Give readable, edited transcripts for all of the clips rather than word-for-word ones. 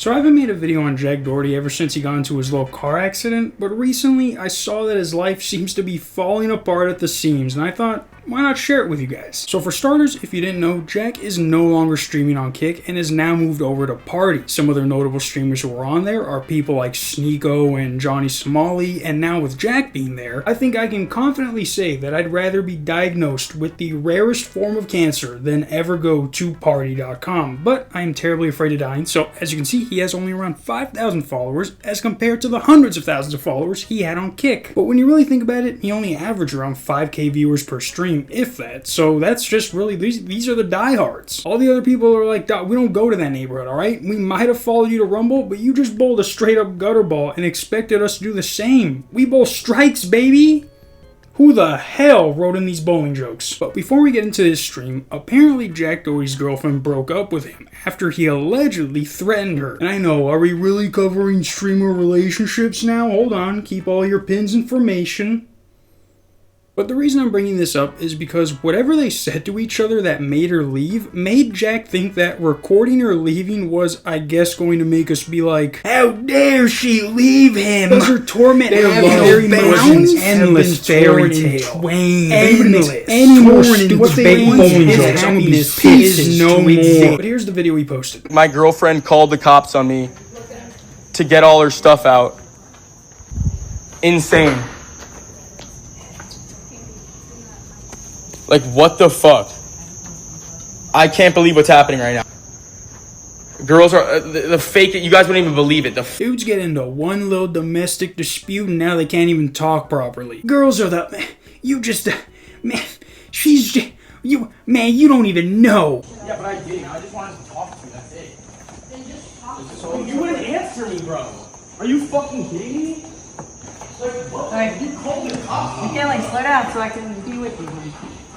So I haven't made a video on Jack Doherty ever since he got into his little car accident, but recently I saw that his life seems to be falling apart at the seams, and I thought, why not share it with you guys? So for starters, if you didn't know, Jack is no longer streaming on Kick and has now moved over to Party. Some other notable streamers who are on there are people like Sneeko and Johnny Somali, and now with Jack being there, I think I can confidently say that I'd rather be diagnosed with the rarest form of cancer than ever go to party.com. But I am terribly afraid of dying, so as you can see, he has only around 5,000 followers as compared to the hundreds of thousands of followers he had on Kick. But when you really think about it, he only averaged around 5k viewers per stream, if that. So that's just really, these are the diehards. All the other people are like, we don't go to that neighborhood, alright? We might have followed you to Rumble, but you just bowled a straight up gutter ball and expected us to do the same. We bowl strikes, baby! Who the hell wrote in these bowling jokes? But before we get into this stream, apparently Jack Doherty's girlfriend broke up with him after he allegedly threatened her. And I know, are we really covering streamer relationships now? Hold on, keep all your pins in formation. But the reason I'm bringing this up is because whatever they said to each other that made her leave made Jack think that recording her leaving was, I guess, going to make us be like, how dare she leave him? Does her torment have no bounds? Endless fairy tale. Endless. Any more stupid fake bowling jokes. Happiness is no more. But here's the video he posted. My girlfriend called the cops on me to get all her stuff out. Insane. Like, what the fuck? I can't believe what's happening right now. Girls are, the fake, you guys wouldn't even believe it. Dudes get into one little domestic dispute and now they can't even talk properly. Girls are the, man, she's just, man, you don't even know. Yeah, but I didn't. I just wanted to talk to you, that's it. Then just talk to me. You wouldn't answer me, bro. Are you fucking kidding me? Like, what? Alright, You called the cops. you can't like slow down so I can be with you.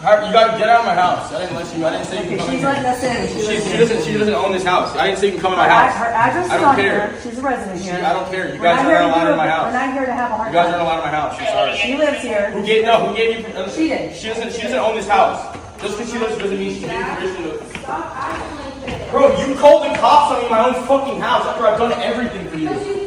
You gotta get out of my house. I didn't let you. I didn't say you can come in. She's letting us in. She doesn't own this house. I didn't say you can come in my house. Her address is I don't on care. here. She's a resident here. I don't care. You guys aren't allowed in my house. We're not here to have a hard You guys aren't allowed in my house. I'm sorry. She lives here. Who gave you? She did. She doesn't own this house. Just because she lives doesn't mean she gave you permission to. Stop acting like this. Bro, you called the cops on me in my own fucking house after I've done everything for you.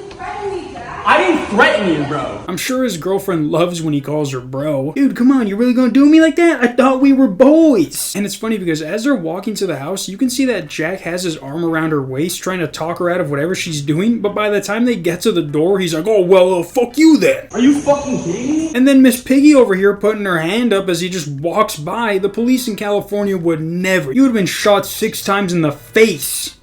I didn't threaten you, bro. I'm sure his girlfriend loves when he calls her bro. Dude, come on, you really gonna do me like that? I thought we were boys. And it's funny because as they're walking to the house, you can see that Jack has his arm around her waist trying to talk her out of whatever she's doing, but by the time they get to the door, he's like, oh, well, fuck you then. Are you fucking kidding me? And then Miss Piggy over here putting her hand up as he just walks by. The police in California would never. You would have been shot 6 times in the face.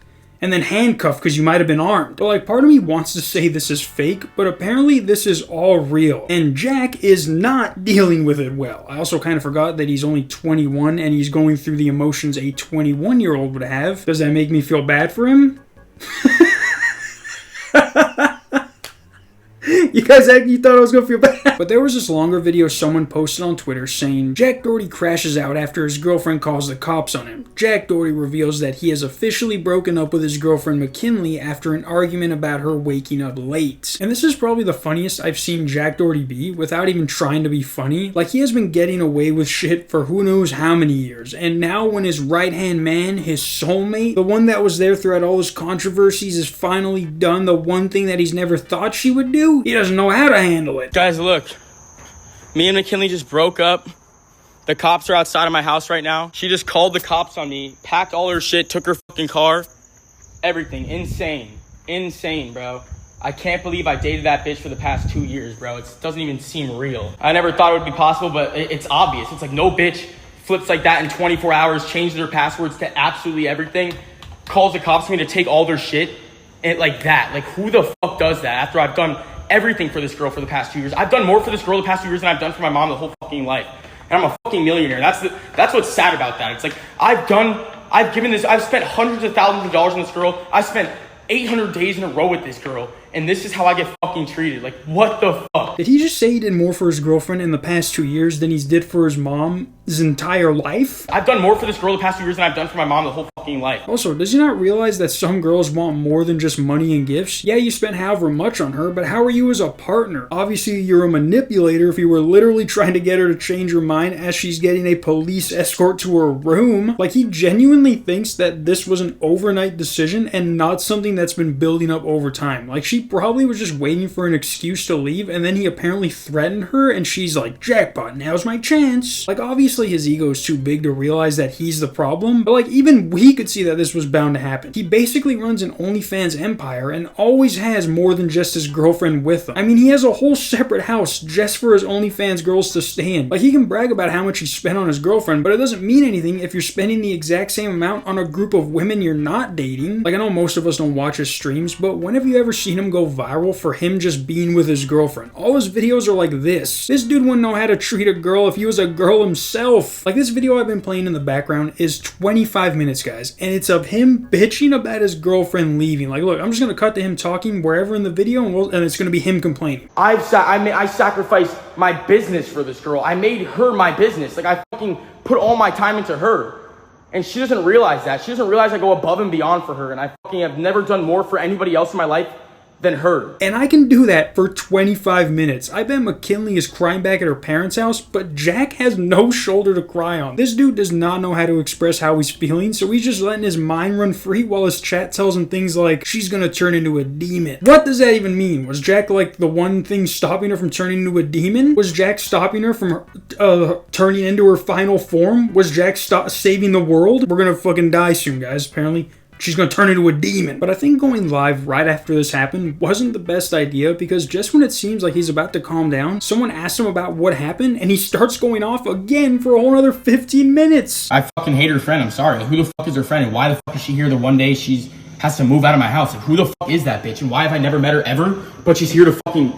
And then handcuffed because you might have been armed. But like, part of me wants to say this is fake, but apparently this is all real. And Jack is not dealing with it well. I also kind of forgot that he's only 21 and he's going through the emotions a 21-year-old would have. Does that make me feel bad for him? You guys actually thought I was gonna feel bad. But there was this longer video someone posted on Twitter saying Jack Doherty crashes out after his girlfriend calls the cops on him. Jack Doherty reveals that he has officially broken up with his girlfriend McKinley after an argument about her waking up late. And this is probably the funniest I've seen Jack Doherty be without even trying to be funny. Like, he has been getting away with shit for who knows how many years. And now when his right-hand man, his soulmate, the one that was there throughout all his controversies, is finally done the one thing that he's never thought she would do, he doesn't know how to handle it. Guys, look. Me and McKinley just broke up. The cops are outside of my house right now. She just called the cops on me, packed all her shit, took her fucking car. Everything. Insane. Insane, bro. I can't believe I dated that bitch for the past 2 years, bro. It doesn't even seem real. I never thought it would be possible, but it's obvious. It's like no bitch flips like that in 24 hours, changes her passwords to absolutely everything, calls the cops on me to take all their shit, and like that. Like, who the fuck does that after I've done everything for this girl for the past 2 years? I've done more for this girl the past 2 years than I've done for my mom the whole fucking life. And I'm a fucking millionaire. That's what's sad about that. It's like, I've spent hundreds of thousands of dollars on this girl. I've spent 800 days in a row with this girl. And this is how I get fucking treated. Like, what the fuck? Did he just say he did more for his girlfriend in the past 2 years than he did for his mom his entire life? I've done more for this girl the past few years than I've done for my mom the whole fucking life. Also, does he not realize that some girls want more than just money and gifts? Yeah, you spent however much on her, but how are you as a partner? Obviously, you're a manipulator if you were literally trying to get her to change her mind as she's getting a police escort to her room. Like, he genuinely thinks that this was an overnight decision and not something that's been building up over time. Like, she probably was just waiting for an excuse to leave, and then he apparently threatened her, and she's like, jackpot, now's my chance. Like, obviously his ego is too big to realize that he's the problem, but like, even we could see that this was bound to happen. He basically runs an OnlyFans empire and always has more than just his girlfriend with him. I mean, he has a whole separate house just for his OnlyFans girls to stay in. Like, he can brag about how much he spent on his girlfriend, but it doesn't mean anything if you're spending the exact same amount on a group of women you're not dating. Like, I know most of us don't watch his streams, but when have you ever seen him go viral for him just being with his girlfriend? All his videos are like this. This dude wouldn't know how to treat a girl if he was a girl himself. Like, this video I've been playing in the background is 25 minutes, guys, and it's of him bitching about his girlfriend leaving. Like, look, I'm just gonna cut to him talking wherever in the video, and it's gonna be him complaining. I sacrificed my business for this girl. I made her my business. Like, I fucking put all my time into her. And she doesn't realize that. She doesn't realize I go above and beyond for her. And I fucking have never done more for anybody else in my life than her. And I can do that for 25 minutes. I bet McKinley is crying back at her parents' house, but Jack has no shoulder to cry on. This dude does not know how to express how he's feeling, so he's just letting his mind run free while his chat tells him things like, she's gonna turn into a demon. What does that even mean? Was Jack like the one thing stopping her from turning into a demon? Was Jack stopping her from turning into her final form? Was Jack saving the world? We're gonna fucking die soon, guys, apparently. She's gonna turn into a demon. But I think going live right after this happened wasn't the best idea, because just when it seems like he's about to calm down, someone asked him about what happened and he starts going off again for a whole other 15 minutes. I fucking hate her friend, I'm sorry. Who the fuck is her friend, and why the fuck is she here the one day she has to move out of my house? Like, who the fuck is that bitch, and why have I never met her ever, but she's here to fucking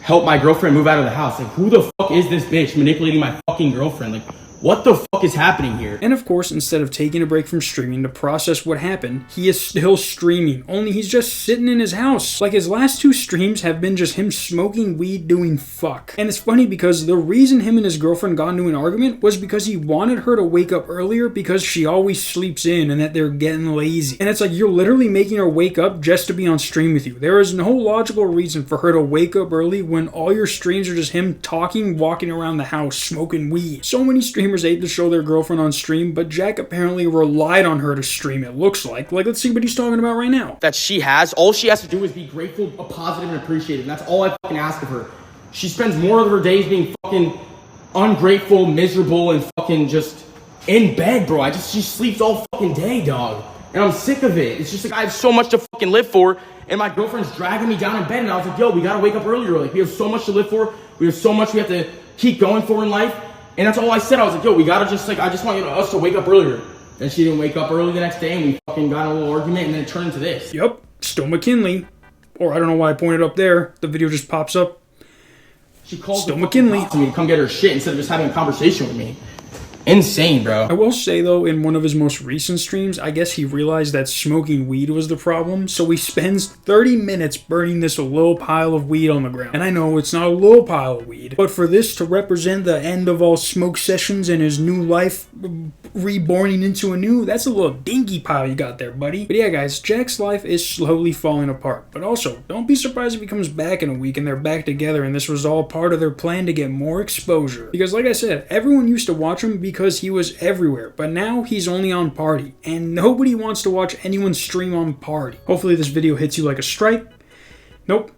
help my girlfriend move out of the house? Like, who the fuck is this bitch manipulating my fucking girlfriend? Like, what the fuck is happening here? And of course, instead of taking a break from streaming to process what happened, he is still streaming, only he's just sitting in his house. Like, his last two streams have been just him smoking weed doing fuck. And it's funny because the reason him and his girlfriend got into an argument was because he wanted her to wake up earlier because she always sleeps in and that they're getting lazy. And it's like, you're literally making her wake up just to be on stream with you. There is no logical reason for her to wake up early when all your streams are just him talking, walking around the house, smoking weed. So many streamers ate to show their girlfriend on stream, but Jack apparently relied on her to stream, it looks like. Like, let's see what he's talking about right now. That she has, all she has to do is be grateful, positive, and appreciative. And that's all I fucking ask of her. She spends more of her days being fucking ungrateful, miserable, and fucking just in bed, bro. She sleeps all fucking day, dog. And I'm sick of it. It's just like, I have so much to fucking live for, and my girlfriend's dragging me down in bed, and I was like, yo, we gotta wake up earlier. Like, we have so much to live for. We have so much we have to keep going for in life. And that's all I said. I was like, yo, we gotta just, like, I just want us to wake up earlier. Then she didn't wake up early the next day, and we fucking got in a little argument, and then it turned into this. Yep, still McKinley. Or I don't know why I pointed up there. The video just pops up. She called still McKinley to me to come get her shit instead of just having a conversation with me. Insane, bro. I will say, though, in one of his most recent streams, I guess he realized that smoking weed was the problem, so he spends 30 minutes burning this little pile of weed on the ground. And I know it's not a little pile of weed, but for this to represent the end of all smoke sessions and his new life reborning into a new, that's a little dinky pile you got there, buddy. But yeah, guys, Jack's life is slowly falling apart. But also, don't be surprised if he comes back in a week and they're back together and this was all part of their plan to get more exposure. Because like I said, everyone used to watch him because he was everywhere, but now he's only on Party, and nobody wants to watch anyone stream on Party. Hopefully this video hits you like a strike. Nope,